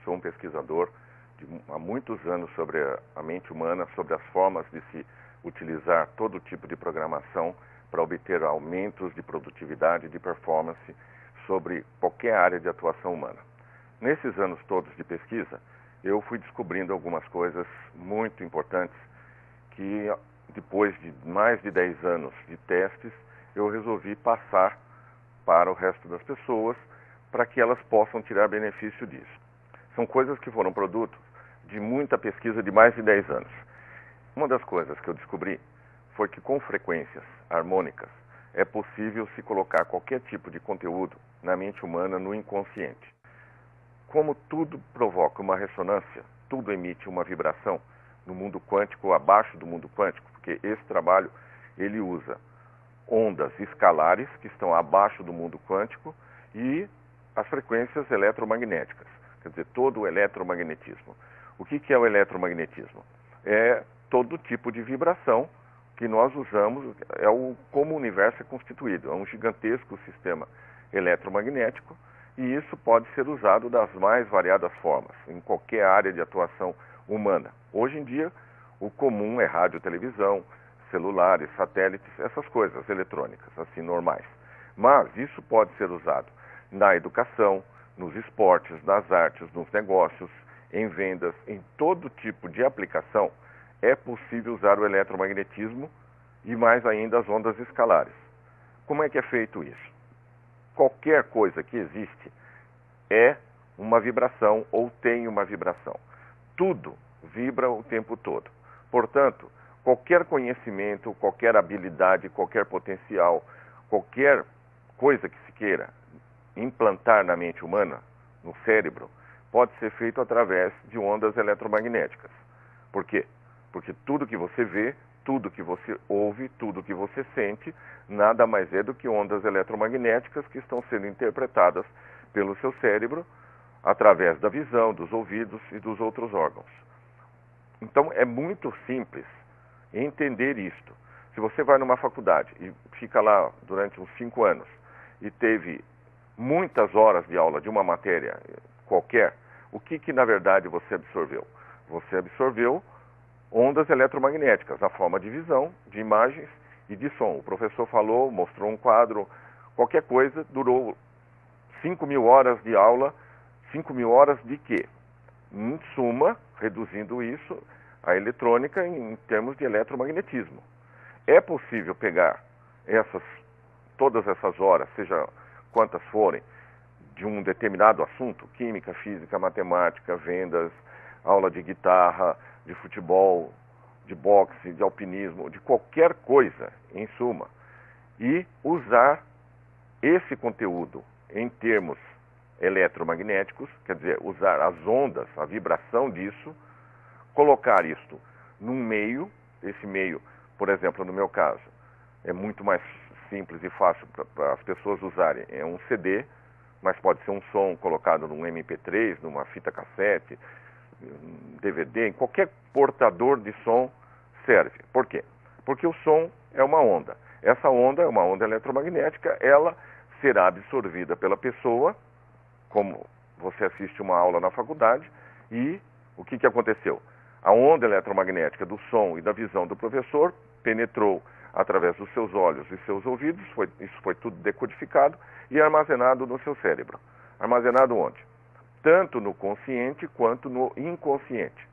sou um pesquisador há muitos anos sobre a mente humana, sobre as formas de se utilizar todo tipo de programação para obter aumentos de produtividade, de performance sobre qualquer área de atuação humana. Nesses anos todos de pesquisa, eu fui descobrindo algumas coisas muito importantes que, depois de mais de 10 anos de testes, eu resolvi passar para o resto das pessoas para que elas possam tirar benefício disso. São coisas que foram produtos de muita pesquisa de mais de 10 anos. Uma das coisas que eu descobri foi que com frequências harmônicas é possível se colocar qualquer tipo de conteúdo na mente humana no inconsciente. Como tudo provoca uma ressonância, tudo emite uma vibração no mundo quântico ou abaixo do mundo quântico, porque esse trabalho ele usa ondas escalares que estão abaixo do mundo quântico e as frequências eletromagnéticas, quer dizer, todo o eletromagnetismo. O que é o eletromagnetismo? É todo tipo de vibração que nós usamos, como o universo é constituído, é um gigantesco sistema eletromagnético e isso pode ser usado das mais variadas formas, em qualquer área de atuação humana. Hoje em dia, o comum é rádio, televisão, celulares, satélites, essas coisas eletrônicas, assim, normais. Mas isso pode ser usado na educação, nos esportes, nas artes, nos negócios, em vendas, em todo tipo de aplicação, é possível usar o eletromagnetismo e mais ainda as ondas escalares. Como é que é feito isso? Qualquer coisa que existe é uma vibração ou tem uma vibração. Tudo vibra o tempo todo. Portanto, qualquer conhecimento, qualquer habilidade, qualquer potencial, qualquer coisa que se queira implantar na mente humana, no cérebro, pode ser feito através de ondas eletromagnéticas. Por quê? Porque tudo que você vê, tudo que você ouve, tudo que você sente, nada mais é do que ondas eletromagnéticas que estão sendo interpretadas pelo seu cérebro através da visão, dos ouvidos e dos outros órgãos. Então é muito simples entender isto. Se você vai numa faculdade e fica lá durante uns 5 anos e teve muitas horas de aula de uma matéria qualquer, o que na verdade você absorveu? Você absorveu ondas eletromagnéticas, na forma de visão, de imagens e de som. O professor falou, mostrou um quadro, qualquer coisa, durou 5.000 horas de aula. 5.000 horas de quê? Em suma, reduzindo isso, a eletrônica em termos de eletromagnetismo. É possível pegar todas essas horas, seja quantas forem, de um determinado assunto, química, física, matemática, vendas, aula de guitarra, de futebol, de boxe, de alpinismo, de qualquer coisa, em suma, e usar esse conteúdo em termos eletromagnéticos, quer dizer, usar as ondas, a vibração disso, colocar isto num meio, esse meio, por exemplo, no meu caso, é muito mais simples e fácil para as pessoas usarem, é um CD, mas pode ser um som colocado num MP3, numa fita cassete, um DVD, em qualquer portador de som serve. Por quê? Porque o som é uma onda. Essa onda é uma onda eletromagnética, ela será absorvida pela pessoa, como você assiste uma aula na faculdade, e o que aconteceu? A onda eletromagnética do som e da visão do professor penetrou através dos seus olhos e seus ouvidos, isso foi tudo decodificado e armazenado no seu cérebro. Armazenado onde? Tanto no consciente quanto no inconsciente.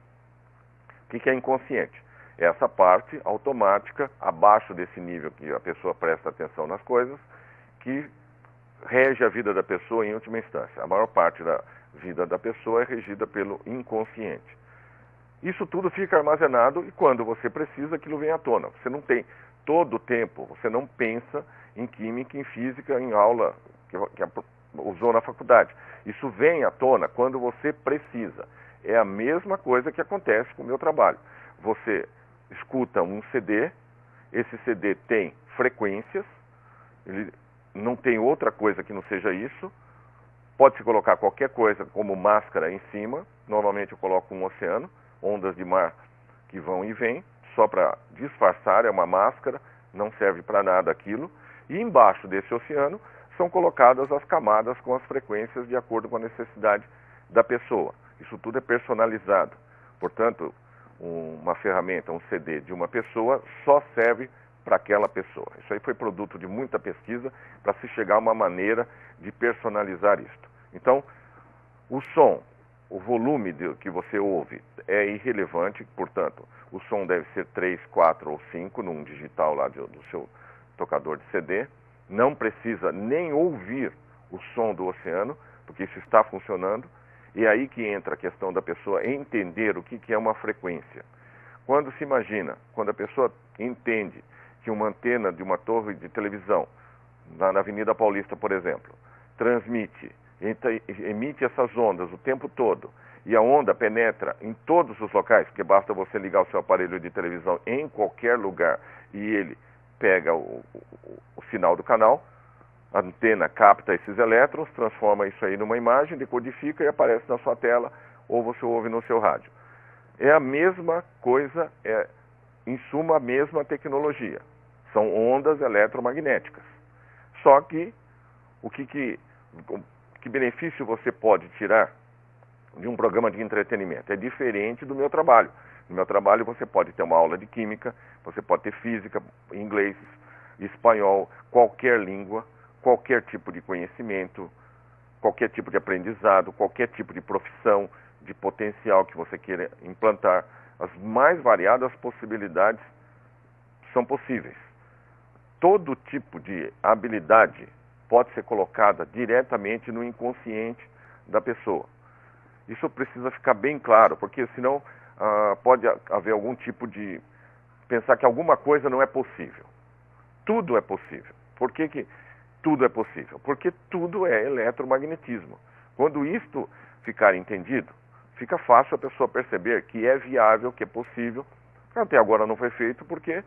O que é inconsciente? É essa parte automática, abaixo desse nível que a pessoa presta atenção nas coisas, que rege a vida da pessoa em última instância. A maior parte da vida da pessoa é regida pelo inconsciente. Isso tudo fica armazenado e quando você precisa, aquilo vem à tona. Você não tem todo o tempo, você não pensa em química, em física, em aula que usou na faculdade. Isso vem à tona quando você precisa. É a mesma coisa que acontece com o meu trabalho. Você escuta um CD, esse CD tem frequências, ele não tem outra coisa que não seja isso. Pode-se colocar qualquer coisa como máscara em cima, normalmente eu coloco um oceano, ondas de mar que vão e vêm, só para disfarçar, é uma máscara, não serve para nada aquilo. E embaixo desse oceano são colocadas as camadas com as frequências de acordo com a necessidade da pessoa. Isso tudo é personalizado. Portanto, uma ferramenta, um CD de uma pessoa só serve para aquela pessoa. Isso aí foi produto de muita pesquisa para se chegar a uma maneira de personalizar isto. Então, o som, o volume que você ouve é irrelevante, portanto, o som deve ser 3, 4 ou 5 num digital lá do seu tocador de CD. Não precisa nem ouvir o som do oceano, porque isso está funcionando. E é aí que entra a questão da pessoa entender o que é uma frequência. Quando se imagina, quando a pessoa entende que uma antena de uma torre de televisão, na Avenida Paulista, por exemplo, transmite, emite essas ondas o tempo todo, e a onda penetra em todos os locais, porque basta você ligar o seu aparelho de televisão em qualquer lugar e ele pega o sinal do canal, a antena capta esses elétrons, transforma isso aí numa imagem, decodifica e aparece na sua tela, ou você ouve no seu rádio. É a mesma coisa, é em suma a mesma tecnologia. São ondas eletromagnéticas. Só que que benefício você pode tirar de um programa de entretenimento? É diferente do meu trabalho. No meu trabalho você pode ter uma aula de química, você pode ter física, inglês, espanhol, qualquer língua, qualquer tipo de conhecimento, qualquer tipo de aprendizado, qualquer tipo de profissão, de potencial que você queira implantar. As mais variadas possibilidades são possíveis. Todo tipo de habilidade pode ser colocada diretamente no inconsciente da pessoa. Isso precisa ficar bem claro, porque senão pode haver algum tipo de pensar que alguma coisa não é possível. Tudo é possível. Por que tudo é possível? Porque tudo é eletromagnetismo. Quando isto ficar entendido, fica fácil a pessoa perceber que é viável, que é possível. Até agora não foi feito porque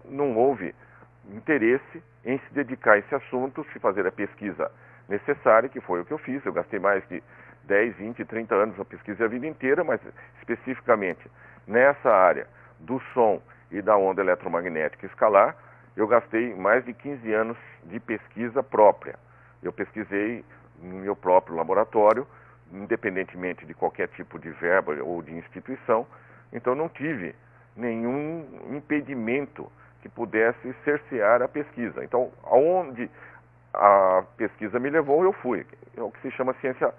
não houve interesse em se dedicar a esse assunto, se fazer a pesquisa necessária, que foi o que eu fiz. Eu gastei mais de 10, 20, 30 anos na pesquisa a vida inteira, mas especificamente nessa área do som e da onda eletromagnética escalar, eu gastei mais de 15 anos de pesquisa própria. Eu pesquisei no meu próprio laboratório, independentemente de qualquer tipo de verba ou de instituição, então não tive nenhum impedimento que pudesse cercear a pesquisa. Então, aonde a pesquisa me levou, eu fui. É o que se chama ciência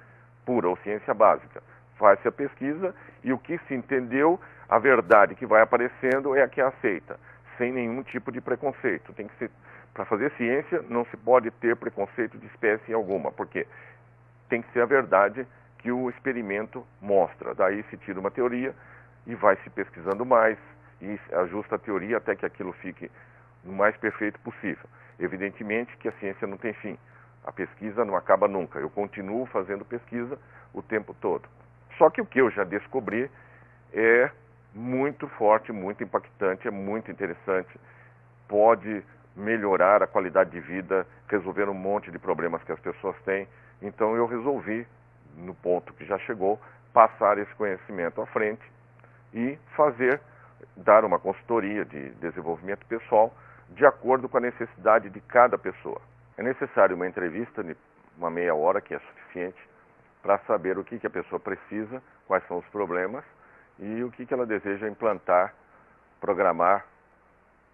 pura ou ciência básica. Faz-se a pesquisa e o que se entendeu, a verdade que vai aparecendo é a que é aceita, sem nenhum tipo de preconceito. Tem que ser, para fazer ciência, não se pode ter preconceito de espécie alguma, porque tem que ser a verdade que o experimento mostra. Daí se tira uma teoria e vai se pesquisando mais e ajusta a teoria até que aquilo fique o mais perfeito possível. Evidentemente que a ciência não tem fim. A pesquisa não acaba nunca. Eu continuo fazendo pesquisa o tempo todo. Só que o que eu já descobri é muito forte, muito impactante, é muito interessante. Pode melhorar a qualidade de vida, resolver um monte de problemas que as pessoas têm. Então eu resolvi, no ponto que já chegou, passar esse conhecimento à frente e dar uma consultoria de desenvolvimento pessoal de acordo com a necessidade de cada pessoa. É necessário uma entrevista de uma meia hora, que é suficiente, para saber o que a pessoa precisa, quais são os problemas e o que ela deseja implantar, programar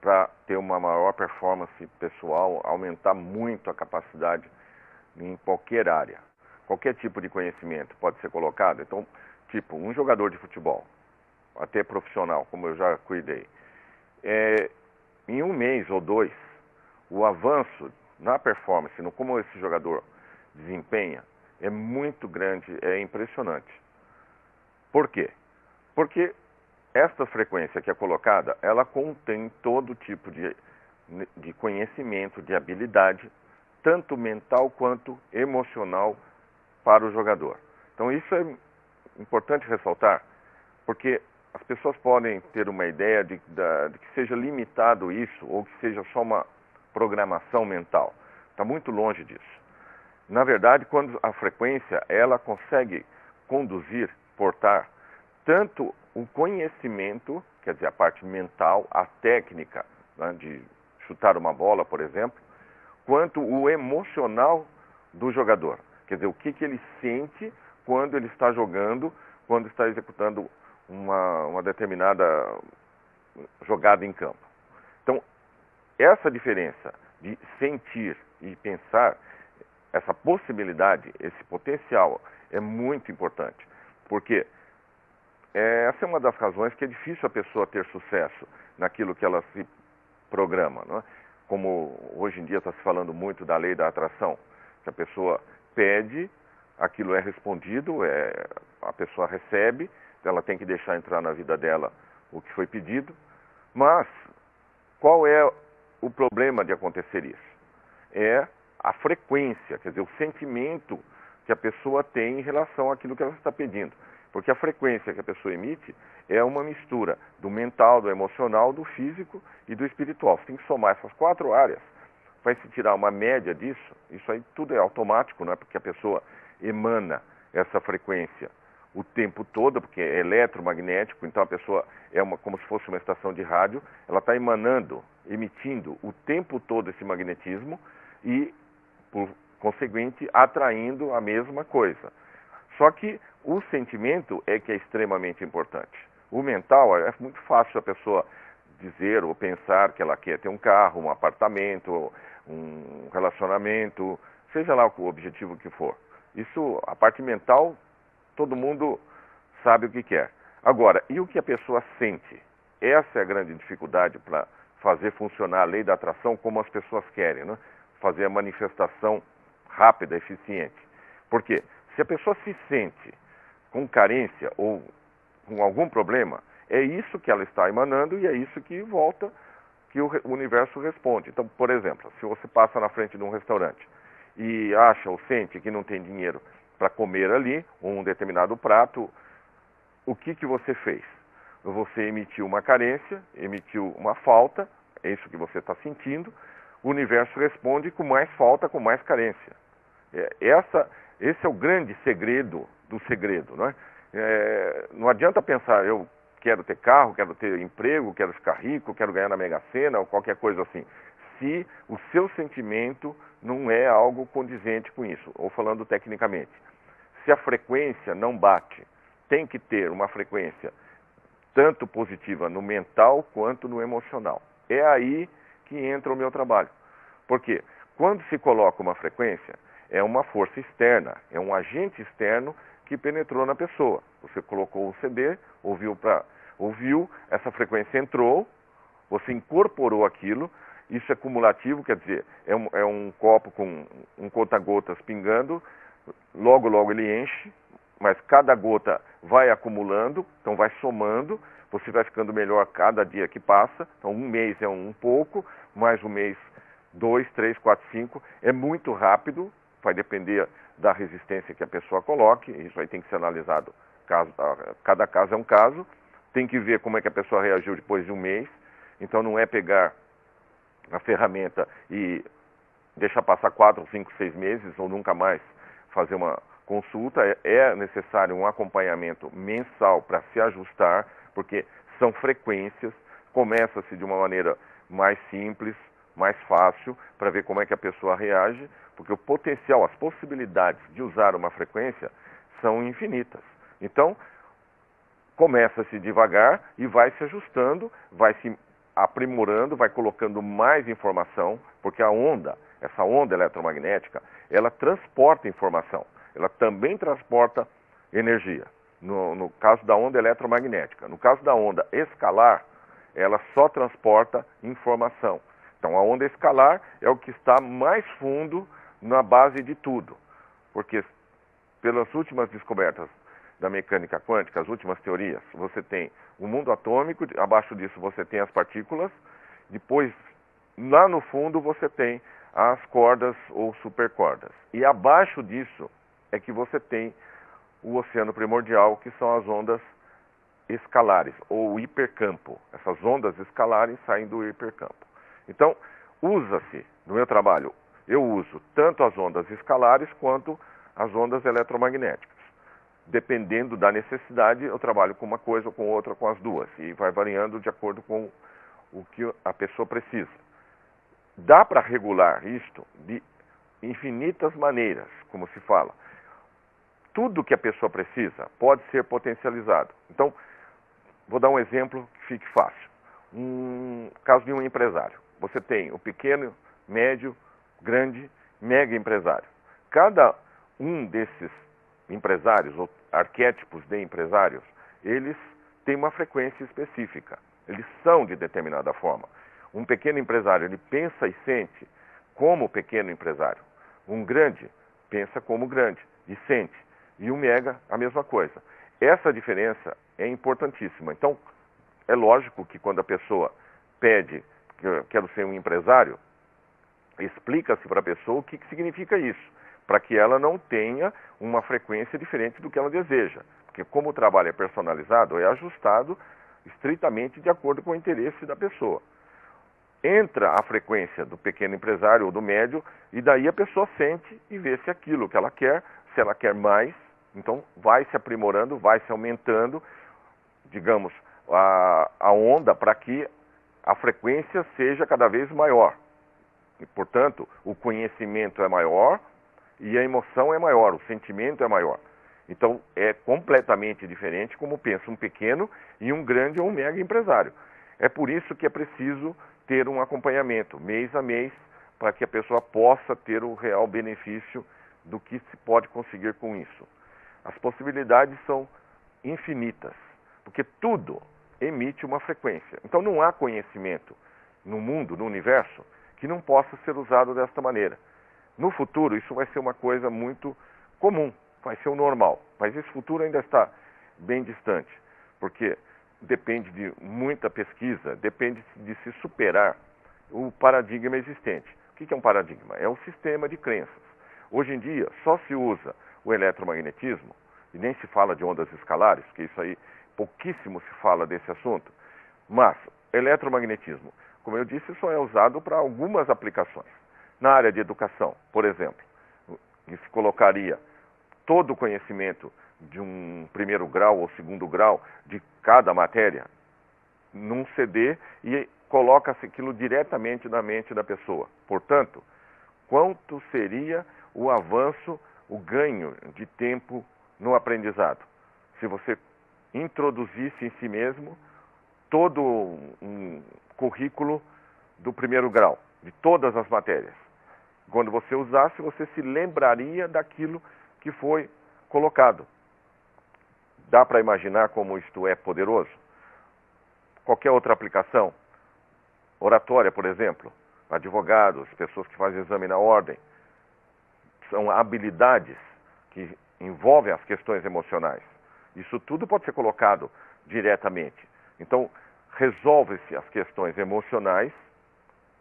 para ter uma maior performance pessoal, aumentar muito a capacidade em qualquer área. Qualquer tipo de conhecimento pode ser colocado. Então, tipo, um jogador de futebol, até profissional, como eu já cuidei, em um mês ou dois, o avanço na performance, no como esse jogador desempenha, é muito grande, é impressionante. Por quê? Porque esta frequência que é colocada, ela contém todo tipo de conhecimento, de habilidade, tanto mental quanto emocional para o jogador. Então isso é importante ressaltar, porque as pessoas podem ter uma ideia de que seja limitado isso, ou que seja só uma programação mental. Está muito longe disso. Na verdade, quando a frequência, ela consegue conduzir, portar, tanto o conhecimento, quer dizer, a parte mental, a técnica, né, de chutar uma bola, por exemplo, quanto o emocional do jogador. Quer dizer, o que ele sente quando ele está jogando quando está executando uma determinada jogada em campo. Então, essa diferença de sentir e pensar, essa possibilidade, esse potencial é muito importante, porque essa é uma das razões que é difícil a pessoa ter sucesso naquilo que ela se programa, não é? Como hoje em dia está se falando muito da lei da atração, que a pessoa pede, aquilo é respondido, a pessoa recebe, ela tem que deixar entrar na vida dela o que foi pedido, mas qual é o problema de acontecer isso? É a frequência, quer dizer, o sentimento que a pessoa tem em relação àquilo que ela está pedindo. Porque a frequência que a pessoa emite é uma mistura do mental, do emocional, do físico e do espiritual. Você tem que somar essas 4 áreas. Vai se tirar uma média disso, isso aí tudo é automático, não é? Porque a pessoa emana essa frequência o tempo todo, porque é eletromagnético, então a pessoa como se fosse uma estação de rádio, ela está emitindo o tempo todo esse magnetismo e, por conseguinte, atraindo a mesma coisa. Só que o sentimento é que é extremamente importante. O mental, é muito fácil a pessoa dizer ou pensar que ela quer ter um carro, um apartamento, um relacionamento, seja lá o objetivo que for. Isso, a parte mental, todo mundo sabe o que quer. Agora, e o que a pessoa sente? Essa é a grande dificuldade para fazer funcionar a lei da atração como as pessoas querem, né? Fazer a manifestação rápida, eficiente. Por quê? Se a pessoa se sente com carência ou com algum problema, é isso que ela está emanando e é isso que volta, que o universo responde. Então, por exemplo, se você passa na frente de um restaurante e acha ou sente que não tem dinheiro para comer ali um determinado prato, o que você fez? Você emitiu uma carência, emitiu uma falta, é isso que você está sentindo, o universo responde com mais falta, com mais carência. Esse é o grande segredo do segredo, não é? Não adianta pensar, eu quero ter carro, quero ter emprego, quero ficar rico, quero ganhar na Mega Sena ou qualquer coisa assim, se o seu sentimento não é algo condizente com isso, ou falando tecnicamente. Se a frequência não bate, tem que ter uma frequência tanto positiva no mental quanto no emocional. É aí que entra o meu trabalho. Porque quando se coloca uma frequência, é uma força externa, é um agente externo que penetrou na pessoa. Você colocou o CD, ouviu, essa frequência entrou, você incorporou aquilo, isso é cumulativo, quer dizer, é um copo com um conta-gotas pingando, logo ele enche, mas cada gota vai acumulando, então vai somando, você vai ficando melhor cada dia que passa, então um mês é um pouco, mais um mês 2, 3, 4, 5, é muito rápido, vai depender da resistência que a pessoa coloque, isso aí tem que ser analisado, cada caso é um caso, tem que ver como é que a pessoa reagiu depois de um mês, então não é pegar a ferramenta e deixar passar 4, 5, 6 meses ou nunca mais fazer uma consulta, é necessário um acompanhamento mensal para se ajustar, porque são frequências, começa-se de uma maneira mais simples, mais fácil, para ver como é que a pessoa reage, porque o potencial, as possibilidades de usar uma frequência são infinitas. Então, começa-se devagar e vai se ajustando, vai se aprimorando, vai colocando mais informação, porque essa onda eletromagnética, ela transporta informação, ela também transporta energia, no caso da onda eletromagnética. No caso da onda escalar, ela só transporta informação. Então a onda escalar é o que está mais fundo na base de tudo, porque pelas últimas descobertas da mecânica quântica, as últimas teorias, você tem o mundo atômico, abaixo disso você tem as partículas, depois lá no fundo você tem as cordas ou supercordas. E abaixo disso é que você tem o oceano primordial, que são as ondas escalares, ou hipercampo. Essas ondas escalares saem do hipercampo. Então, usa-se, no meu trabalho, eu uso tanto as ondas escalares quanto as ondas eletromagnéticas. Dependendo da necessidade, eu trabalho com uma coisa ou com outra, com as duas, e vai variando de acordo com o que a pessoa precisa. Dá para regular isto de infinitas maneiras, como se fala. tudo que a pessoa precisa pode ser potencializado. Então, vou dar um exemplo que fique fácil. Um caso de um empresário. Você tem o pequeno, médio, grande, mega empresário. Cada um desses empresários, ou arquétipos de empresários, eles têm uma frequência específica. Eles são de determinada forma. Um pequeno empresário, ele pensa e sente como pequeno empresário. Um grande pensa como grande e sente. E o mega, a mesma coisa. Essa diferença é importantíssima. Então, é lógico que quando a pessoa pede que eu quero ser um empresário, explica-se para a pessoa o que significa isso, para que ela não tenha uma frequência diferente do que ela deseja. Porque como o trabalho é personalizado, é ajustado estritamente de acordo com o interesse da pessoa. Entra a frequência do pequeno empresário ou do médio, e daí a pessoa sente e vê se aquilo que ela quer, se ela quer mais, então vai se aprimorando, vai se aumentando, digamos, a onda para que a frequência seja cada vez maior. E, portanto, o conhecimento é maior e a emoção é maior, o sentimento é maior. Então, é completamente diferente como pensa um pequeno e um grande ou um mega empresário. É por isso que é preciso ter um acompanhamento, mês a mês, para que a pessoa possa ter o real benefício do que se pode conseguir com isso. As possibilidades são infinitas, porque tudo emite uma frequência. Então não há conhecimento no mundo, no universo, que não possa ser usado desta maneira. No futuro, isso vai ser uma coisa muito comum, vai ser o normal. Mas esse futuro ainda está bem distante, porque depende de muita pesquisa, depende de se superar o paradigma existente. O que é um paradigma? É um sistema de crenças. Hoje em dia, só se usa o eletromagnetismo, e nem se fala de ondas escalares, porque isso aí, pouquíssimo se fala desse assunto, mas eletromagnetismo, como eu disse, só é usado para algumas aplicações. Na área de educação, por exemplo, que se colocaria todo o conhecimento de um primeiro grau ou segundo grau de cada matéria num CD e coloca-se aquilo diretamente na mente da pessoa. Portanto, quanto seria o avanço, o ganho de tempo no aprendizado? Se você introduzisse em si mesmo todo um currículo do primeiro grau, de todas as matérias. Quando você usasse, você se lembraria daquilo que foi colocado. Dá para imaginar como isto é poderoso? Qualquer outra aplicação, oratória, por exemplo, advogados, pessoas que fazem exame na ordem, são habilidades que envolvem as questões emocionais. Isso tudo pode ser colocado diretamente. Então, resolve-se as questões emocionais,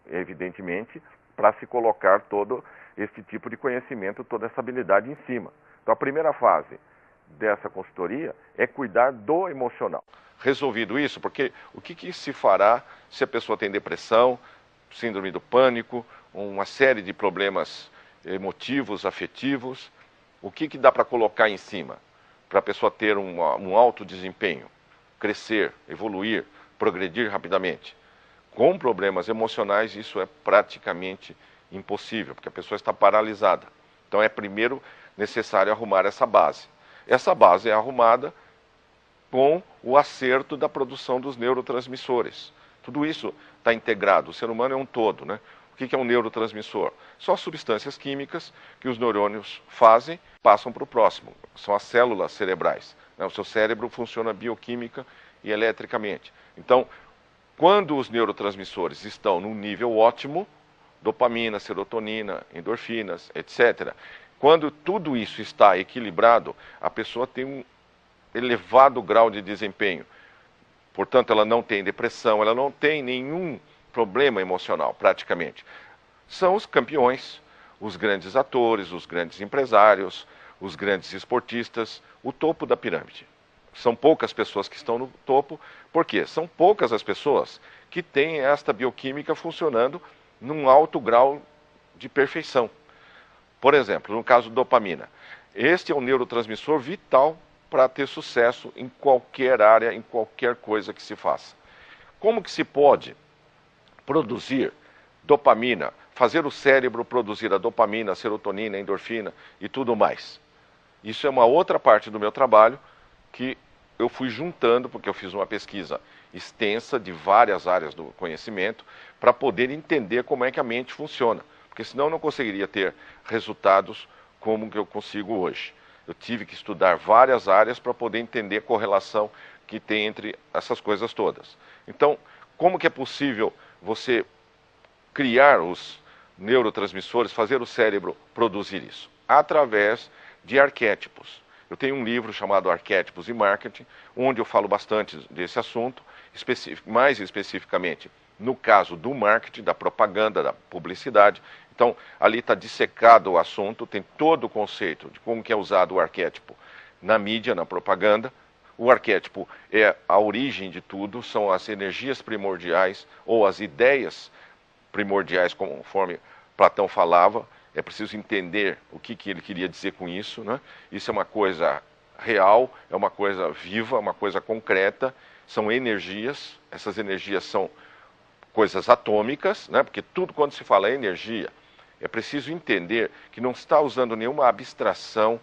evidentemente, para se colocar todo este tipo de conhecimento, toda essa habilidade em cima. Então, a primeira fase dessa consultoria é cuidar do emocional. Resolvido isso, porque o que se fará se a pessoa tem depressão, síndrome do pânico, uma série de problemas emotivos, afetivos? O que dá para colocar em cima para a pessoa ter um alto desempenho, crescer, evoluir, progredir rapidamente? Com problemas emocionais, isso é praticamente impossível, porque a pessoa está paralisada. Então é primeiro necessário arrumar essa base. Essa base é arrumada com o acerto da produção dos neurotransmissores. Tudo isso está integrado. O ser humano é um todo, né? O que é um neurotransmissor? São as substâncias químicas que os neurônios fazem, passam para o próximo. São as células cerebrais, né? O seu cérebro funciona bioquímica e eletricamente. Então, quando os neurotransmissores estão num nível ótimo, dopamina, serotonina, endorfinas, etc., quando tudo isso está equilibrado, a pessoa tem um elevado grau de desempenho. Portanto, ela não tem depressão, ela não tem nenhum problema emocional, praticamente. São os campeões, os grandes atores, os grandes empresários, os grandes esportistas, o topo da pirâmide. São poucas pessoas que estão no topo, porque são poucas as pessoas que têm esta bioquímica funcionando num alto grau de perfeição. Por exemplo, no caso da dopamina, este é um neurotransmissor vital para ter sucesso em qualquer área, em qualquer coisa que se faça. Como que se pode produzir dopamina, fazer o cérebro produzir a dopamina, a serotonina, a endorfina e tudo mais? Isso é uma outra parte do meu trabalho que eu fui juntando, porque eu fiz uma pesquisa extensa de várias áreas do conhecimento, para poder entender como é que a mente funciona. Porque senão eu não conseguiria ter resultados como que eu consigo hoje. Eu tive que estudar várias áreas para poder entender a correlação que tem entre essas coisas todas. Então, como que é possível você criar os neurotransmissores, fazer o cérebro produzir isso? Através de arquétipos. Eu tenho um livro chamado Arquétipos e Marketing, onde eu falo bastante desse assunto, mais especificamente no caso do marketing, da propaganda, da publicidade. Então, ali está dissecado o assunto, tem todo o conceito de como que é usado o arquétipo na mídia, na propaganda. O arquétipo é a origem de tudo, são as energias primordiais ou as ideias primordiais, conforme Platão falava. É preciso entender o que ele queria dizer com isso, né? Isso é uma coisa real, é uma coisa viva, uma coisa concreta, são energias, essas energias são coisas atômicas, né? Porque tudo quando se fala energia, é preciso entender que não está usando nenhuma abstração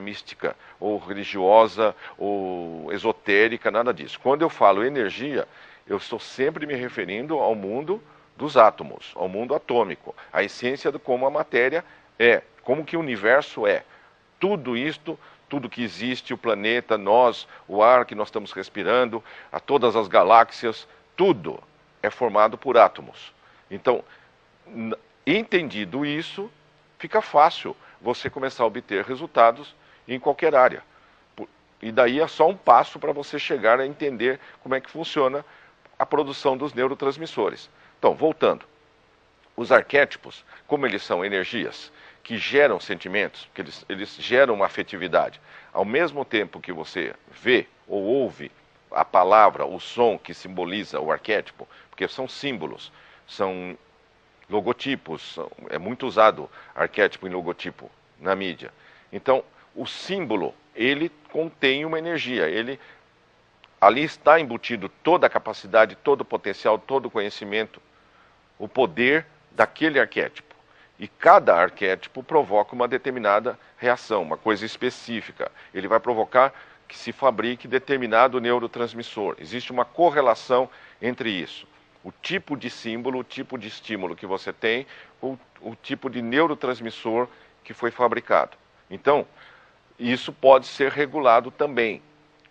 mística, ou religiosa, ou esotérica, nada disso. Quando eu falo energia, eu estou sempre me referindo ao mundo dos átomos, ao mundo atômico, a essência de como a matéria é, como que o universo é. Tudo isto, tudo que existe, o planeta, nós, o ar que nós estamos respirando, a todas as galáxias, tudo é formado por átomos. Então, entendido isso, fica fácil você começar a obter resultados em qualquer área. E daí é só um passo para você chegar a entender como é que funciona a produção dos neurotransmissores. Então, voltando, os arquétipos, como eles são energias que geram sentimentos, que eles geram uma afetividade, ao mesmo tempo que você vê ou ouve a palavra, o som que simboliza o arquétipo, porque são símbolos, são logotipos, é muito usado arquétipo em logotipo na mídia. Então, o símbolo, ele contém uma energia, ali está embutido toda a capacidade, todo o potencial, todo o conhecimento, o poder daquele arquétipo. E cada arquétipo provoca uma determinada reação, uma coisa específica. Ele vai provocar que se fabrique determinado neurotransmissor. Existe uma correlação entre isso. O tipo de símbolo, o tipo de estímulo que você tem, o tipo de neurotransmissor que foi fabricado. Então, isso pode ser regulado também.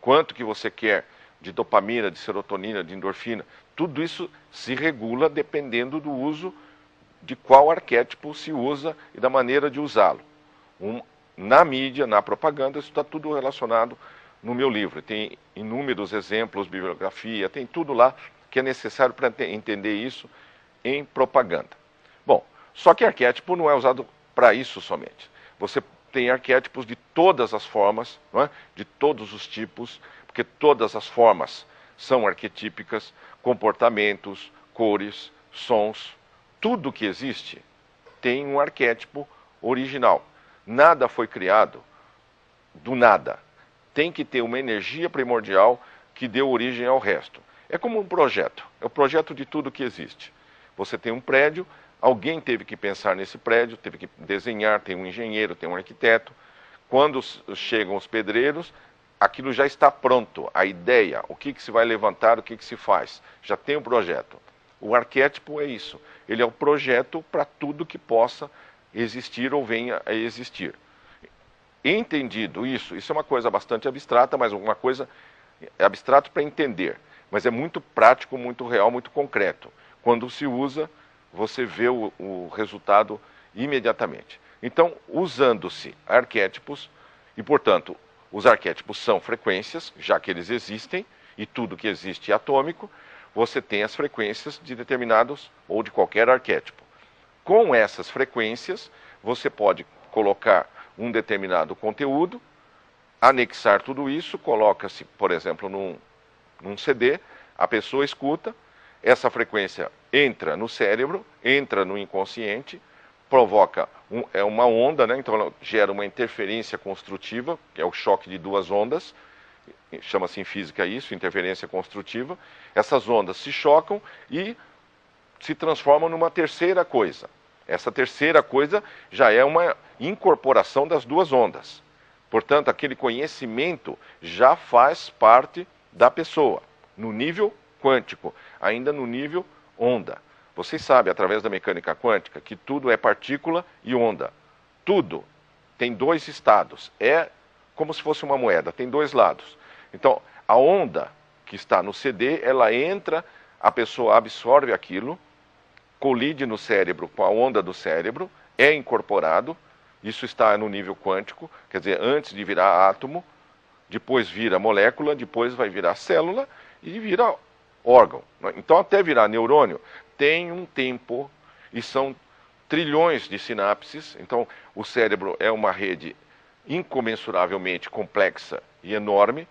Quanto que você quer de dopamina, de serotonina, de endorfina, tudo isso se regula dependendo do uso, de qual arquétipo se usa e da maneira de usá-lo. Na mídia, na propaganda, isso está tudo relacionado no meu livro. Tem inúmeros exemplos, bibliografia, tem tudo lá que é necessário para entender isso em propaganda. Bom, só que arquétipo não é usado para isso somente. Você tem arquétipos de todas as formas, não é? De todos os tipos, porque todas as formas são arquetípicas, comportamentos, cores, sons, tudo que existe tem um arquétipo original. Nada foi criado do nada. Tem que ter uma energia primordial que deu origem ao resto. É como um projeto, é o projeto de tudo que existe. Você tem um prédio, alguém teve que pensar nesse prédio, teve que desenhar, tem um engenheiro, tem um arquiteto. Quando chegam os pedreiros, aquilo já está pronto, a ideia, o que se vai levantar, o que se faz. Já tem um projeto. O arquétipo é isso, ele é o projeto para tudo que possa existir ou venha a existir. Entendido isso é uma coisa bastante abstrata, mas uma coisa abstrata para entender, mas é muito prático, muito real, muito concreto. Quando se usa, você vê o resultado imediatamente. Então, usando-se arquétipos, e portanto, os arquétipos são frequências, já que eles existem, e tudo que existe é atômico, você tem as frequências de determinados ou de qualquer arquétipo. Com essas frequências, você pode colocar um determinado conteúdo, anexar tudo isso, coloca-se, por exemplo, num CD, a pessoa escuta, essa frequência entra no cérebro, entra no inconsciente, provoca uma onda, né? Então ela gera uma interferência construtiva, que é o choque de duas ondas, chama-se em física isso, interferência construtiva. Essas ondas se chocam e se transformam numa terceira coisa. Essa terceira coisa já é uma incorporação das duas ondas. Portanto, aquele conhecimento já faz parte da pessoa, no nível quântico, ainda no nível onda. Vocês sabem, através da mecânica quântica, que tudo é partícula e onda. Tudo tem dois estados. É como se fosse uma moeda, tem dois lados. Então, a onda que está no CD, ela entra, a pessoa absorve aquilo, colide no cérebro com a onda do cérebro, é incorporado, isso está no nível quântico, quer dizer, antes de virar átomo, depois vira molécula, depois vai virar célula e vira órgão. Então, até virar neurônio, tem um tempo e são trilhões de sinapses. Então, o cérebro é uma rede incomensuravelmente complexa e enorme.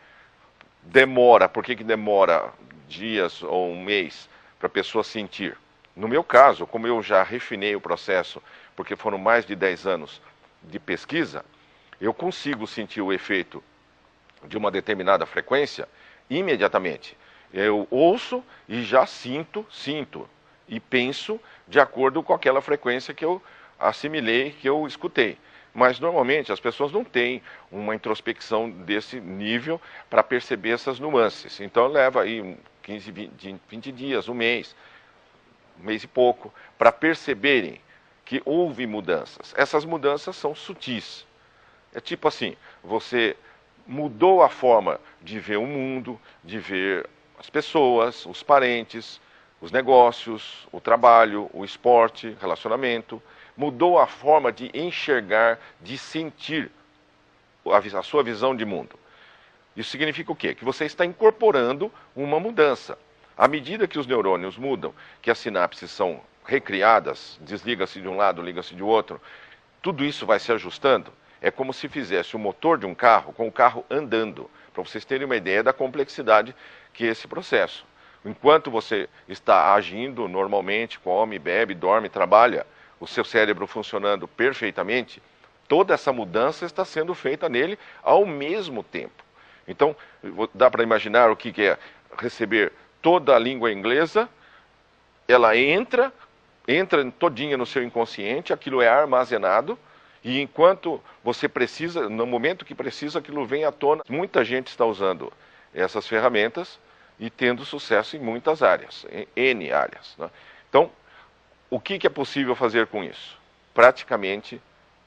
Demora, por que demora dias ou um mês para a pessoa sentir? No meu caso, como eu já refinei o processo, porque foram mais de 10 anos de pesquisa, eu consigo sentir o efeito de uma determinada frequência imediatamente. Eu ouço e já sinto e penso de acordo com aquela frequência que eu assimilei, que eu escutei. Mas normalmente as pessoas não têm uma introspecção desse nível para perceber essas nuances. Então leva aí 15, 20 dias, um mês e pouco, para perceberem que houve mudanças. Essas mudanças são sutis. É tipo assim, você mudou a forma de ver o mundo, de ver as pessoas, os parentes, os negócios, o trabalho, o esporte, relacionamento. Mudou a forma de enxergar, de sentir a sua visão de mundo. Isso significa o quê? Que você está incorporando uma mudança. À medida que os neurônios mudam, que as sinapses são recriadas, desliga-se de um lado, liga-se de outro, tudo isso vai se ajustando. É como se fizesse o motor de um carro com o carro andando, para vocês terem uma ideia da complexidade que é esse processo. Enquanto você está agindo normalmente, come, bebe, dorme, trabalha, o seu cérebro funcionando perfeitamente, toda essa mudança está sendo feita nele ao mesmo tempo. Então, dá para imaginar o que é receber toda a língua inglesa, ela entra todinha no seu inconsciente, aquilo é armazenado, e enquanto você precisa, no momento que precisa, aquilo vem à tona. Muita gente está usando essas ferramentas e tendo sucesso em muitas áreas, em N áreas, né? Então, o que é possível fazer com isso? Praticamente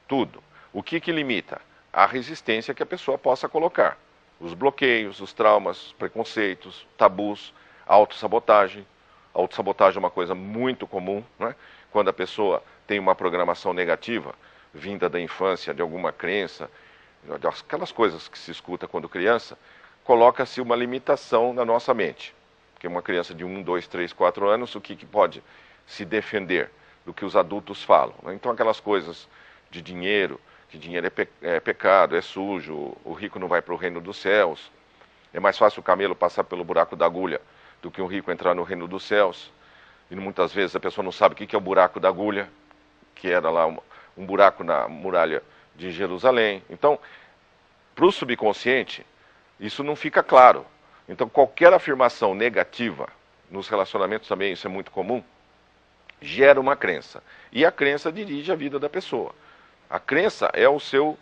tudo. O que limita? A resistência que a pessoa possa colocar. Os bloqueios, os traumas, preconceitos, tabus, autossabotagem. A autossabotagem é uma coisa muito comum, né? Quando a pessoa tem uma programação negativa, vinda da infância, de alguma crença, aquelas coisas que se escuta quando criança, coloca-se uma limitação na nossa mente. Porque uma criança de 1, 2, 3, 4 anos, o que pode se defender do que os adultos falam, né? Então aquelas coisas de dinheiro, que dinheiro é pecado, é sujo, o rico não vai para o reino dos céus, é mais fácil o camelo passar pelo buraco da agulha do que um rico entrar no reino dos céus. E muitas vezes a pessoa não sabe o que é o buraco da agulha, que era lá um buraco na muralha de Jerusalém. Então, para o subconsciente, isso não fica claro. Então, qualquer afirmação negativa, nos relacionamentos também isso é muito comum, gera uma crença. E a crença dirige a vida da pessoa. A crença é o seu,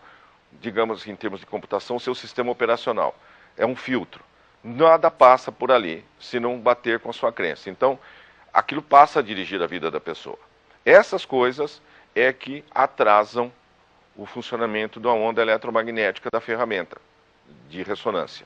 digamos em termos de computação, o seu sistema operacional. É um filtro. Nada passa por ali se não bater com a sua crença. Então, aquilo passa a dirigir a vida da pessoa. Essas coisas é que atrasam o funcionamento da onda eletromagnética da ferramenta de ressonância.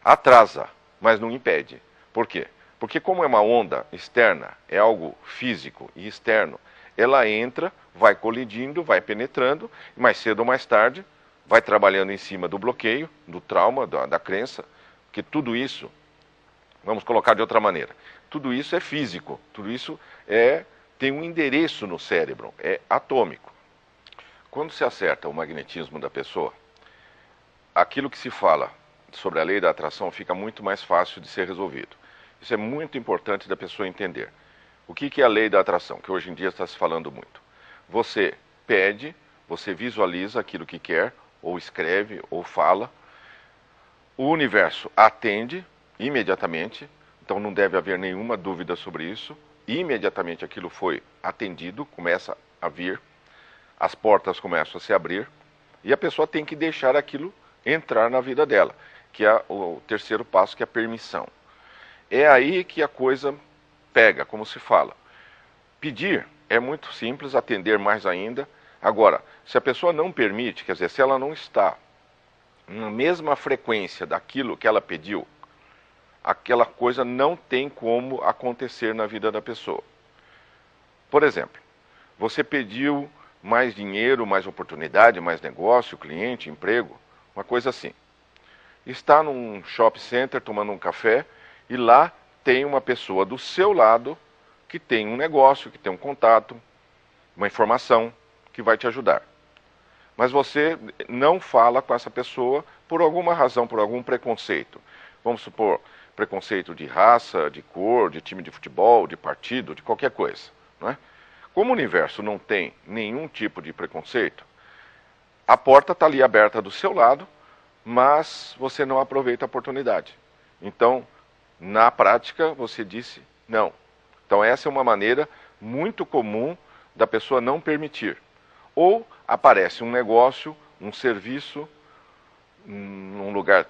Atrasa, mas não impede. Por quê? Porque como é uma onda externa, é algo físico e externo, ela entra, vai colidindo, vai penetrando, e mais cedo ou mais tarde, vai trabalhando em cima do bloqueio, do trauma, da crença, porque tudo isso, vamos colocar de outra maneira, tudo isso é físico, tudo isso tem um endereço no cérebro, é atômico. Quando se acerta o magnetismo da pessoa, aquilo que se fala sobre a lei da atração fica muito mais fácil de ser resolvido. Isso é muito importante da pessoa entender. O que é a lei da atração, que hoje em dia está se falando muito? Você pede, você visualiza aquilo que quer, ou escreve, ou fala. O universo atende imediatamente, então não deve haver nenhuma dúvida sobre isso. Imediatamente aquilo foi atendido, começa a vir, as portas começam a se abrir, E a pessoa tem que deixar aquilo entrar na vida dela, que é o terceiro passo, que é a permissão. É aí que a coisa pega, como se fala. Pedir é muito simples, atender mais ainda. Agora, se a pessoa não permite, quer dizer, se ela não está na mesma frequência daquilo que ela pediu, aquela coisa não tem como acontecer na vida da pessoa. Por exemplo, você pediu mais dinheiro, mais oportunidade, mais negócio, cliente, emprego, uma coisa assim. Está num shopping center tomando um café e lá tem uma pessoa do seu lado que tem um negócio, que tem um contato, uma informação que vai te ajudar. Mas você não fala com essa pessoa por alguma razão, por algum preconceito. Vamos supor, preconceito de raça, de cor, de time de futebol, de partido, de qualquer coisa, não é? Como o universo não tem nenhum tipo de preconceito, a porta está ali aberta do seu lado, mas você não aproveita a oportunidade. Então, na prática, você disse não. Então, essa é uma maneira muito comum da pessoa não permitir. Ou aparece um negócio, um serviço, num lugar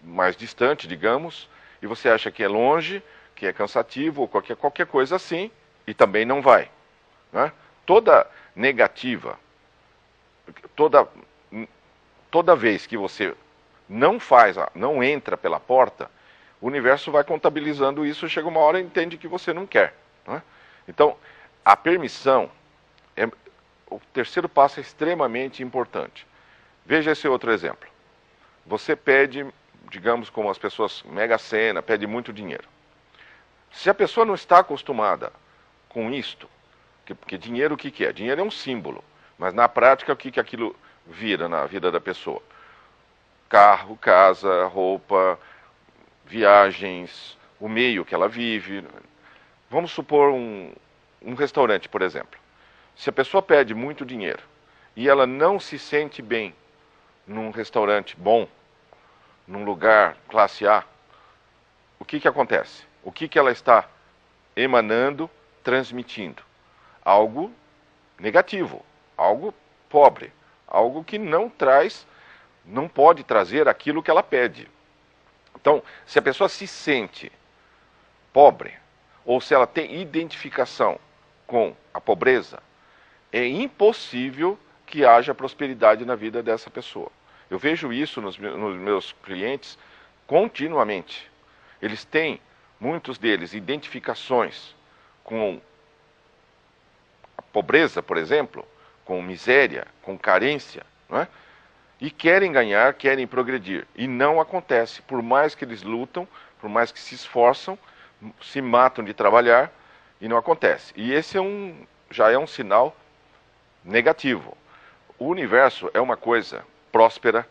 mais distante, digamos, e você acha que é longe, que é cansativo, ou qualquer coisa assim, e também não vai. Né? Toda negativa, toda vez que você não faz, não entra pela porta, o universo vai contabilizando isso, chega uma hora e entende que você não quer. Né? Então, a permissão, o terceiro passo é extremamente importante. Veja esse outro exemplo. Você pede, digamos, como as pessoas, Mega Sena, pede muito dinheiro. Se a pessoa não está acostumada com isto, porque dinheiro o que é? Dinheiro é um símbolo, mas na prática o que aquilo vira na vida da pessoa? Carro, casa, roupa, viagens, o meio que ela vive. Vamos supor um restaurante, por exemplo. Se a pessoa pede muito dinheiro e ela não se sente bem num restaurante bom, num lugar classe A, o que acontece? O que ela está emanando, transmitindo? Algo negativo, algo pobre, algo que não pode trazer aquilo que ela pede. Então, se a pessoa se sente pobre, ou se ela tem identificação com a pobreza, é impossível que haja prosperidade na vida dessa pessoa. Eu vejo isso nos meus clientes continuamente. Eles têm, muitos deles, identificações com a pobreza, por exemplo, com miséria, com carência, não é? E querem ganhar, querem progredir. E não acontece. Por mais que eles lutam, por mais que se esforçam, se matam de trabalhar, e não acontece. E esse já é um sinal negativo. O universo é uma coisa próspera,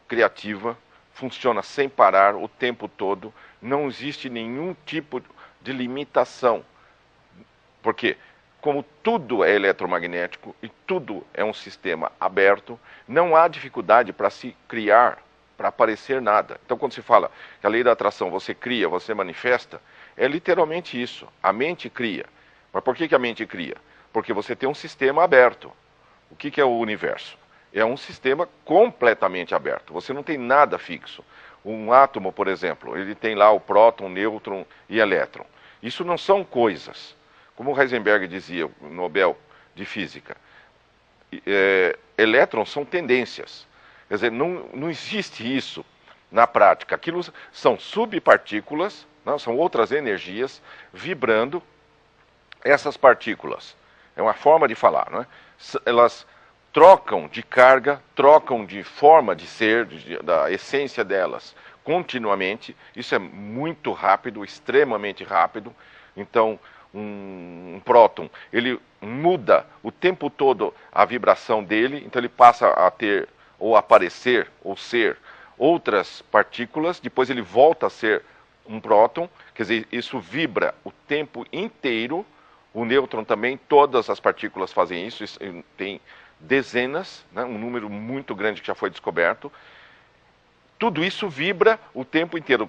criativa, funciona sem parar o tempo todo, não existe nenhum tipo de limitação. Porque, como tudo é eletromagnético e tudo é um sistema aberto, não há dificuldade para se criar, para aparecer nada. Então, quando se fala que a lei da atração você cria, você manifesta, é literalmente isso. A mente cria. Mas por que a mente cria? Porque você tem um sistema aberto. O que é o universo? É um sistema completamente aberto. Você não tem nada fixo. Um átomo, por exemplo, ele tem lá o próton, nêutron e elétron. Isso não são coisas. Como Heisenberg dizia, o Nobel de Física, elétrons são tendências. Quer dizer, não existe isso na prática. Aquilo são subpartículas, não, são outras energias vibrando. Essas partículas, é uma forma de falar, não é? Elas trocam de carga, trocam de forma de ser, da essência delas, continuamente. Isso é muito rápido, extremamente rápido. Então, um próton, ele muda o tempo todo a vibração dele, então ele passa a ter, ou aparecer, ou ser outras partículas, depois ele volta a ser um próton, quer dizer, isso vibra o tempo inteiro. O nêutron também, todas as partículas fazem isso, tem dezenas, né, um número muito grande que já foi descoberto. Tudo isso vibra o tempo inteiro.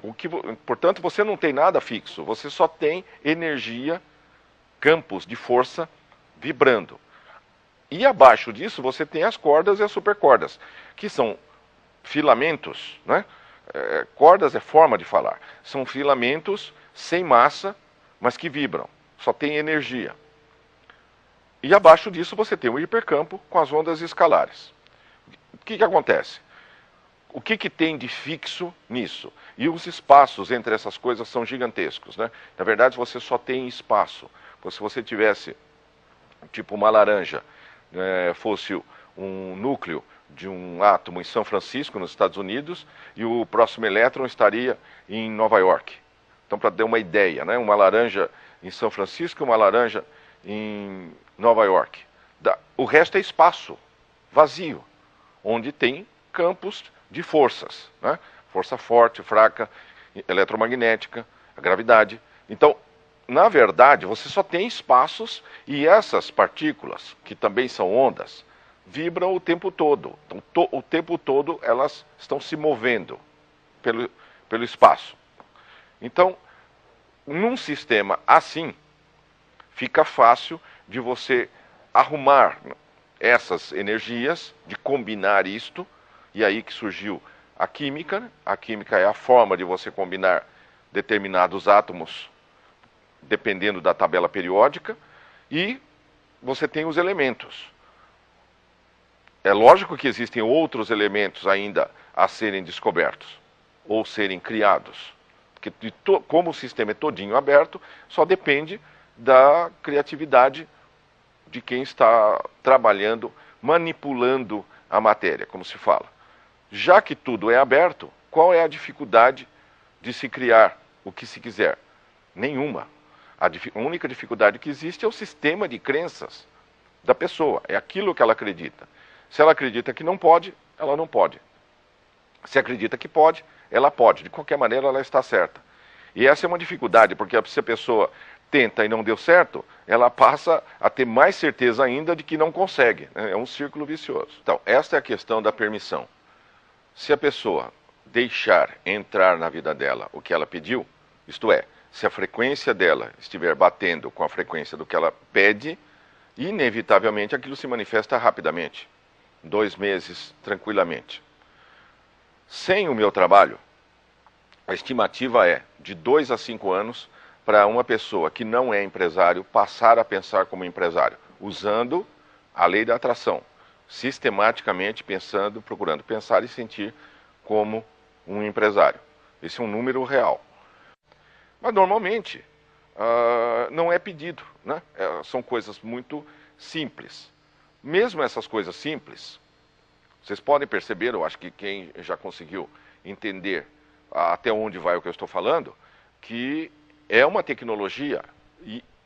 Portanto, você não tem nada fixo, você só tem energia, campos de força vibrando. E abaixo disso você tem as cordas e as supercordas, que são filamentos, né? Cordas é forma de falar. São filamentos sem massa, mas que vibram. Só tem energia. E abaixo disso você tem o hipercampo com as ondas escalares. O que acontece? O que tem de fixo nisso? E os espaços entre essas coisas são gigantescos, né? Na verdade, você só tem espaço. Se você tivesse, tipo uma laranja, fosse um núcleo de um átomo em São Francisco, nos Estados Unidos, e o próximo elétron estaria em Nova York. Então, para ter uma ideia, né? Uma laranja em São Francisco e uma laranja em Nova York. O resto é espaço vazio, onde tem campos de forças, né? Força forte, fraca, eletromagnética, a gravidade. Então, na verdade, você só tem espaços e essas partículas, que também são ondas, vibram o tempo todo. Então, o tempo todo elas estão se movendo pelo espaço. Então, num sistema assim, fica fácil de você arrumar essas energias, de combinar isto, e aí que surgiu a química, né? A química é a forma de você combinar determinados átomos, dependendo da tabela periódica, e você tem os elementos. É lógico que existem outros elementos ainda a serem descobertos, ou serem criados, porque como o sistema é todinho aberto, só depende da criatividade de quem está trabalhando, manipulando a matéria, como se fala. Já que tudo é aberto, qual é a dificuldade de se criar o que se quiser? Nenhuma. A única dificuldade que existe é o sistema de crenças da pessoa, é aquilo que ela acredita. Se ela acredita que não pode, ela não pode. Se acredita que pode, ela pode. De qualquer maneira, ela está certa. E essa é uma dificuldade, porque se a pessoa tenta e não deu certo, ela passa a ter mais certeza ainda de que não consegue. É um círculo vicioso. Então, esta é a questão da permissão. Se a pessoa deixar entrar na vida dela o que ela pediu, isto é, se a frequência dela estiver batendo com a frequência do que ela pede, inevitavelmente aquilo se manifesta rapidamente. 2 meses, tranquilamente. Sem o meu trabalho, a estimativa é de 2 a 5 anos para uma pessoa que não é empresário passar a pensar como empresário, usando a lei da atração, sistematicamente pensando, procurando pensar e sentir como um empresário. Esse é um número real. Mas normalmente não é pedido, né? São coisas muito simples. Mesmo essas coisas simples, vocês podem perceber, eu acho que quem já conseguiu entender até onde vai o que eu estou falando, que é uma tecnologia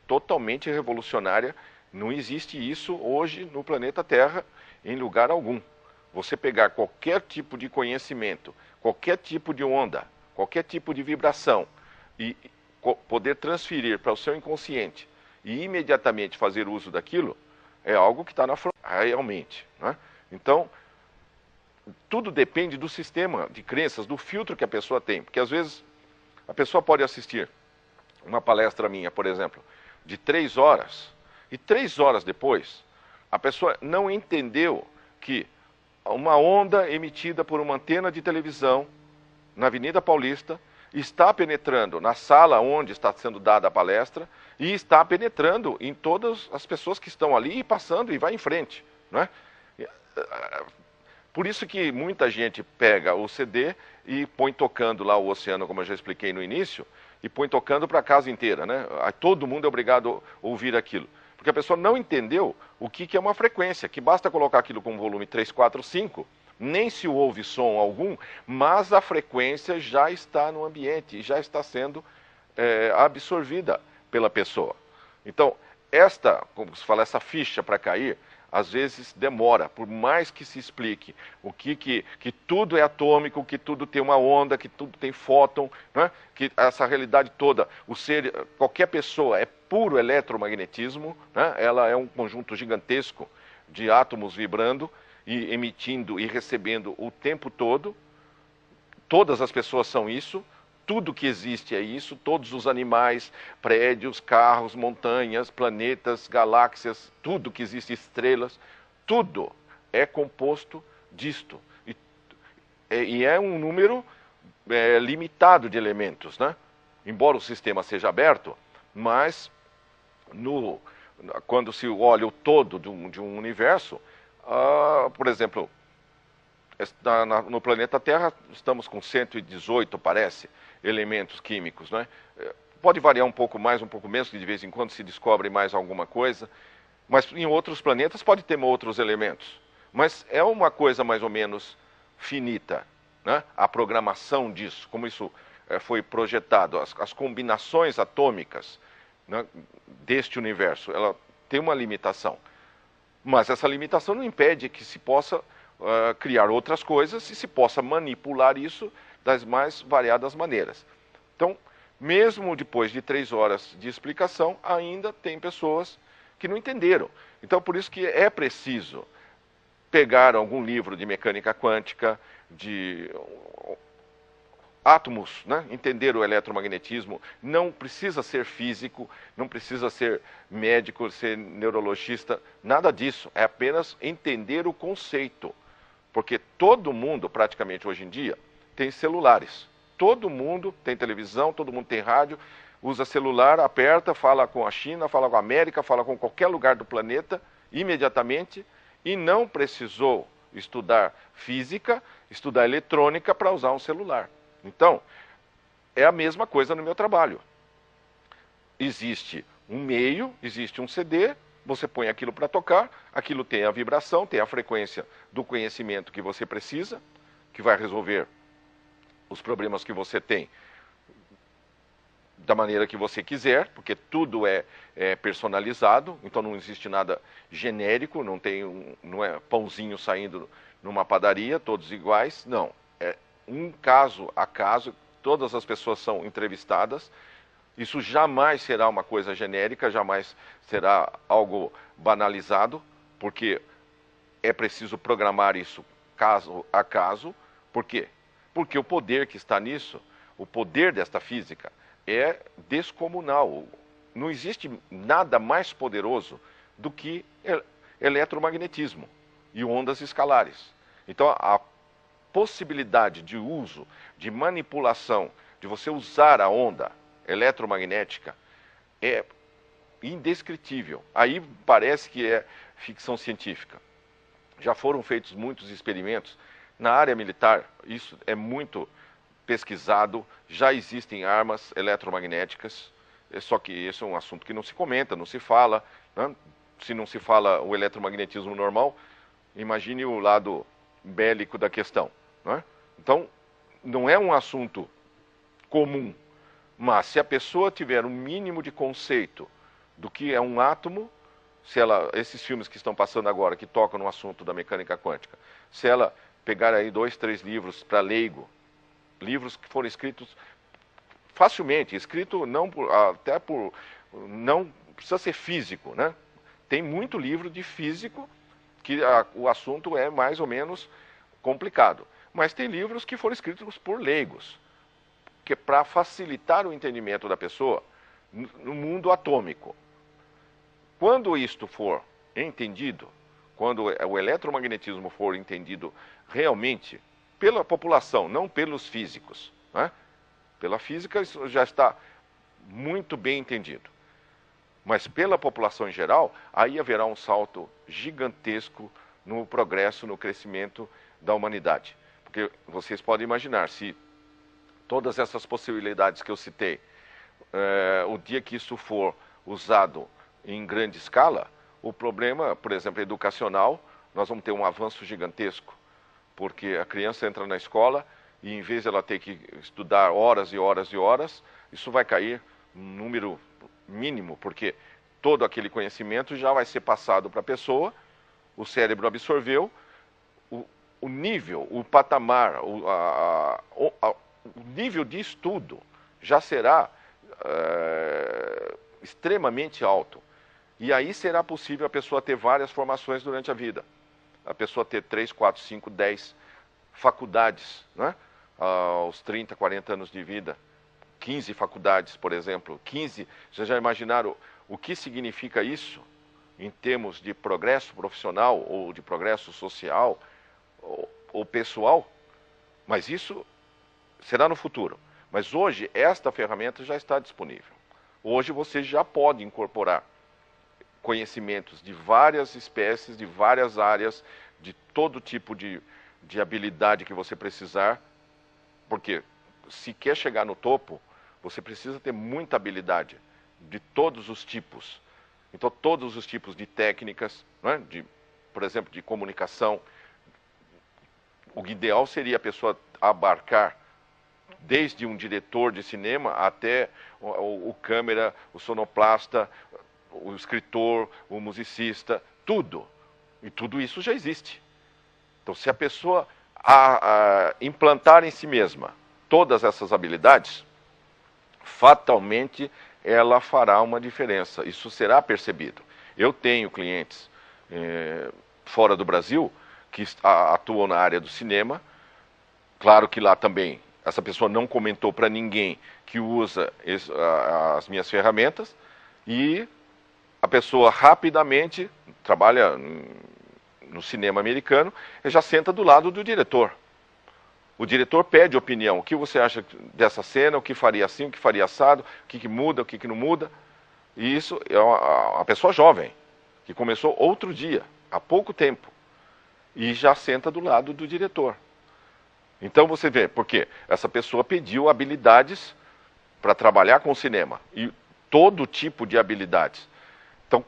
totalmente revolucionária. Não existe isso hoje no planeta Terra em lugar algum. Você pegar qualquer tipo de conhecimento, qualquer tipo de onda, qualquer tipo de vibração e poder transferir para o seu inconsciente e imediatamente fazer uso daquilo, é algo que está na fronteira, realmente, né? Então, tudo depende do sistema de crenças, do filtro que a pessoa tem. Porque às vezes a pessoa pode assistir uma palestra minha, por exemplo, de 3 horas, e 3 horas depois, a pessoa não entendeu que uma onda emitida por uma antena de televisão na Avenida Paulista está penetrando na sala onde está sendo dada a palestra e está penetrando em todas as pessoas que estão ali e passando e vai em frente, né? Por isso que muita gente pega o CD e põe tocando lá o oceano, como eu já expliquei no início, e põe tocando para a casa inteira, né? Aí todo mundo é obrigado a ouvir aquilo. Porque a pessoa não entendeu o que é uma frequência, que basta colocar aquilo com volume 3, 4, 5, nem se ouve som algum, mas a frequência já está no ambiente e já está sendo absorvida pela pessoa. Então, como se fala, essa ficha para cair, às vezes demora, por mais que se explique o que tudo é atômico, que tudo tem uma onda, que tudo tem fóton, né? Que essa realidade toda, qualquer pessoa é puro eletromagnetismo, né? Ela é um conjunto gigantesco de átomos vibrando e emitindo e recebendo o tempo todo. Todas as pessoas são isso. Tudo que existe é isso, todos os animais, prédios, carros, montanhas, planetas, galáxias, tudo que existe, estrelas, tudo é composto disto. E é um número limitado de elementos, né? Embora o sistema seja aberto, mas quando se olha o todo de um universo, por exemplo, no planeta Terra estamos com 118, parece, elementos químicos, né? Pode variar um pouco mais, um pouco menos, que de vez em quando se descobre mais alguma coisa, mas em outros planetas pode ter outros elementos. Mas é uma coisa mais ou menos finita, né? A programação disso, como isso foi projetado, as combinações atômicas, né, deste universo, ela tem uma limitação. Mas essa limitação não impede que se possa criar outras coisas e se possa manipular isso das mais variadas maneiras. Então, mesmo depois de 3 horas de explicação, ainda tem pessoas que não entenderam. Então, por isso que é preciso pegar algum livro de mecânica quântica, de átomos, né? Entender o eletromagnetismo. Não precisa ser físico, não precisa ser médico, ser neurologista, nada disso. É apenas entender o conceito. Porque todo mundo, praticamente hoje em dia, tem celulares. Todo mundo tem televisão, todo mundo tem rádio, usa celular, aperta, fala com a China, fala com a América, fala com qualquer lugar do planeta, imediatamente, e não precisou estudar física, estudar eletrônica para usar um celular. Então, é a mesma coisa no meu trabalho. Existe um meio, existe um CD, você põe aquilo para tocar, aquilo tem a vibração, tem a frequência do conhecimento que você precisa, que vai resolver os problemas que você tem da maneira que você quiser, porque tudo é personalizado, então não existe nada genérico, não é pãozinho saindo numa padaria, todos iguais, não. É um caso a caso, todas as pessoas são entrevistadas. Isso jamais será uma coisa genérica, jamais será algo banalizado, porque é preciso programar isso caso a caso. Por quê? Porque o poder que está nisso, o poder desta física, é descomunal. Não existe nada mais poderoso do que eletromagnetismo e ondas escalares. Então, a possibilidade de uso, de manipulação, de você usar a onda eletromagnética é indescritível. Aí parece que é ficção científica. Já foram feitos muitos experimentos. Na área militar, isso é muito pesquisado, já existem armas eletromagnéticas, só que esse é um assunto que não se comenta, não se fala, né? Se não se fala o eletromagnetismo normal, imagine o lado bélico da questão, né? Então, não é um assunto comum, mas se a pessoa tiver um mínimo de conceito do que é um átomo, esses filmes que estão passando agora, que tocam no assunto da mecânica quântica, se ela pegar aí 2, 3 livros para leigo, livros que foram escritos facilmente, escrito não precisa ser físico, né? Tem muito livro de físico que o assunto é mais ou menos complicado, mas tem livros que foram escritos por leigos, que é para facilitar o entendimento da pessoa no mundo atômico. Quando isto for entendido, quando o eletromagnetismo for entendido realmente pela população, não pelos físicos, né? Pela física isso já está muito bem entendido. Mas pela população em geral, aí haverá um salto gigantesco no progresso, no crescimento da humanidade. Porque vocês podem imaginar, se todas essas possibilidades que eu citei, o dia que isso for usado em grande escala, o problema, por exemplo, educacional, nós vamos ter um avanço gigantesco. Porque a criança entra na escola e em vez de ela ter que estudar horas e horas e horas, isso vai cair um número mínimo, porque todo aquele conhecimento já vai ser passado para a pessoa, o cérebro absorveu, o nível, o patamar, o nível de estudo já será extremamente alto. E aí será possível a pessoa ter várias formações durante a vida. A pessoa ter 3, 4, 5, 10 faculdades, né? Aos 30, 40 anos de vida. 15 faculdades, por exemplo. 15, vocês já imaginaram o que significa isso em termos de progresso profissional ou de progresso social ou pessoal, mas isso será no futuro. Mas hoje esta ferramenta já está disponível. Hoje você já pode incorporar conhecimentos de várias espécies, de várias áreas, de todo tipo de habilidade que você precisar, porque se quer chegar no topo, você precisa ter muita habilidade de todos os tipos. Então, todos os tipos de técnicas, né? Por exemplo, de comunicação. O ideal seria a pessoa abarcar desde um diretor de cinema até o câmera, o sonoplasta, o escritor, o musicista, tudo. E tudo isso já existe. Então, se a pessoa implantar em si mesma todas essas habilidades, fatalmente ela fará uma diferença. Isso será percebido. Eu tenho clientes fora do Brasil que atuam na área do cinema. Claro que lá também essa pessoa não comentou para ninguém que usa as minhas ferramentas, e a pessoa rapidamente trabalha no cinema americano e já senta do lado do diretor. O diretor pede opinião. O que você acha dessa cena? O que faria assim? O que faria assado? O que muda? O que não muda? E isso é uma pessoa jovem, que começou outro dia, há pouco tempo, e já senta do lado do diretor. Então você vê, porque essa pessoa pediu habilidades para trabalhar com o cinema, e todo tipo de habilidades. Então,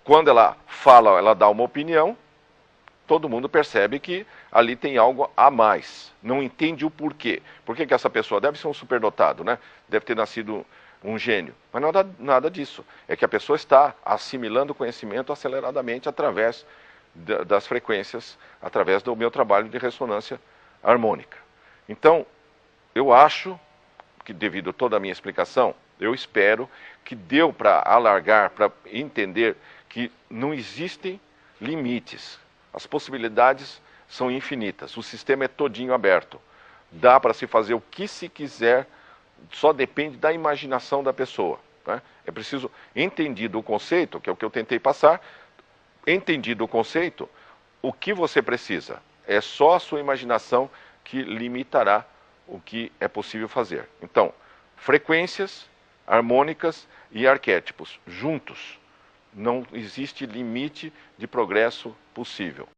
quando ela fala, ela dá uma opinião, todo mundo percebe que ali tem algo a mais. Não entende o porquê. Por que essa pessoa deve ser um superdotado, né? Deve ter nascido um gênio. Mas nada disso. É que a pessoa está assimilando conhecimento aceleradamente através das frequências, através do meu trabalho de ressonância harmônica. Então, eu acho que, devido a toda a minha explicação, eu espero que deu para alargar, para entender que não existem limites. As possibilidades são infinitas, o sistema é todinho aberto. Dá para se fazer o que se quiser, só depende da imaginação da pessoa, né? É preciso, entendido o conceito, que é o que eu tentei passar, entendido o conceito, o que você precisa? É só a sua imaginação que limitará o que é possível fazer. Então, frequências, harmônicas e arquétipos juntos. Não existe limite de progresso possível.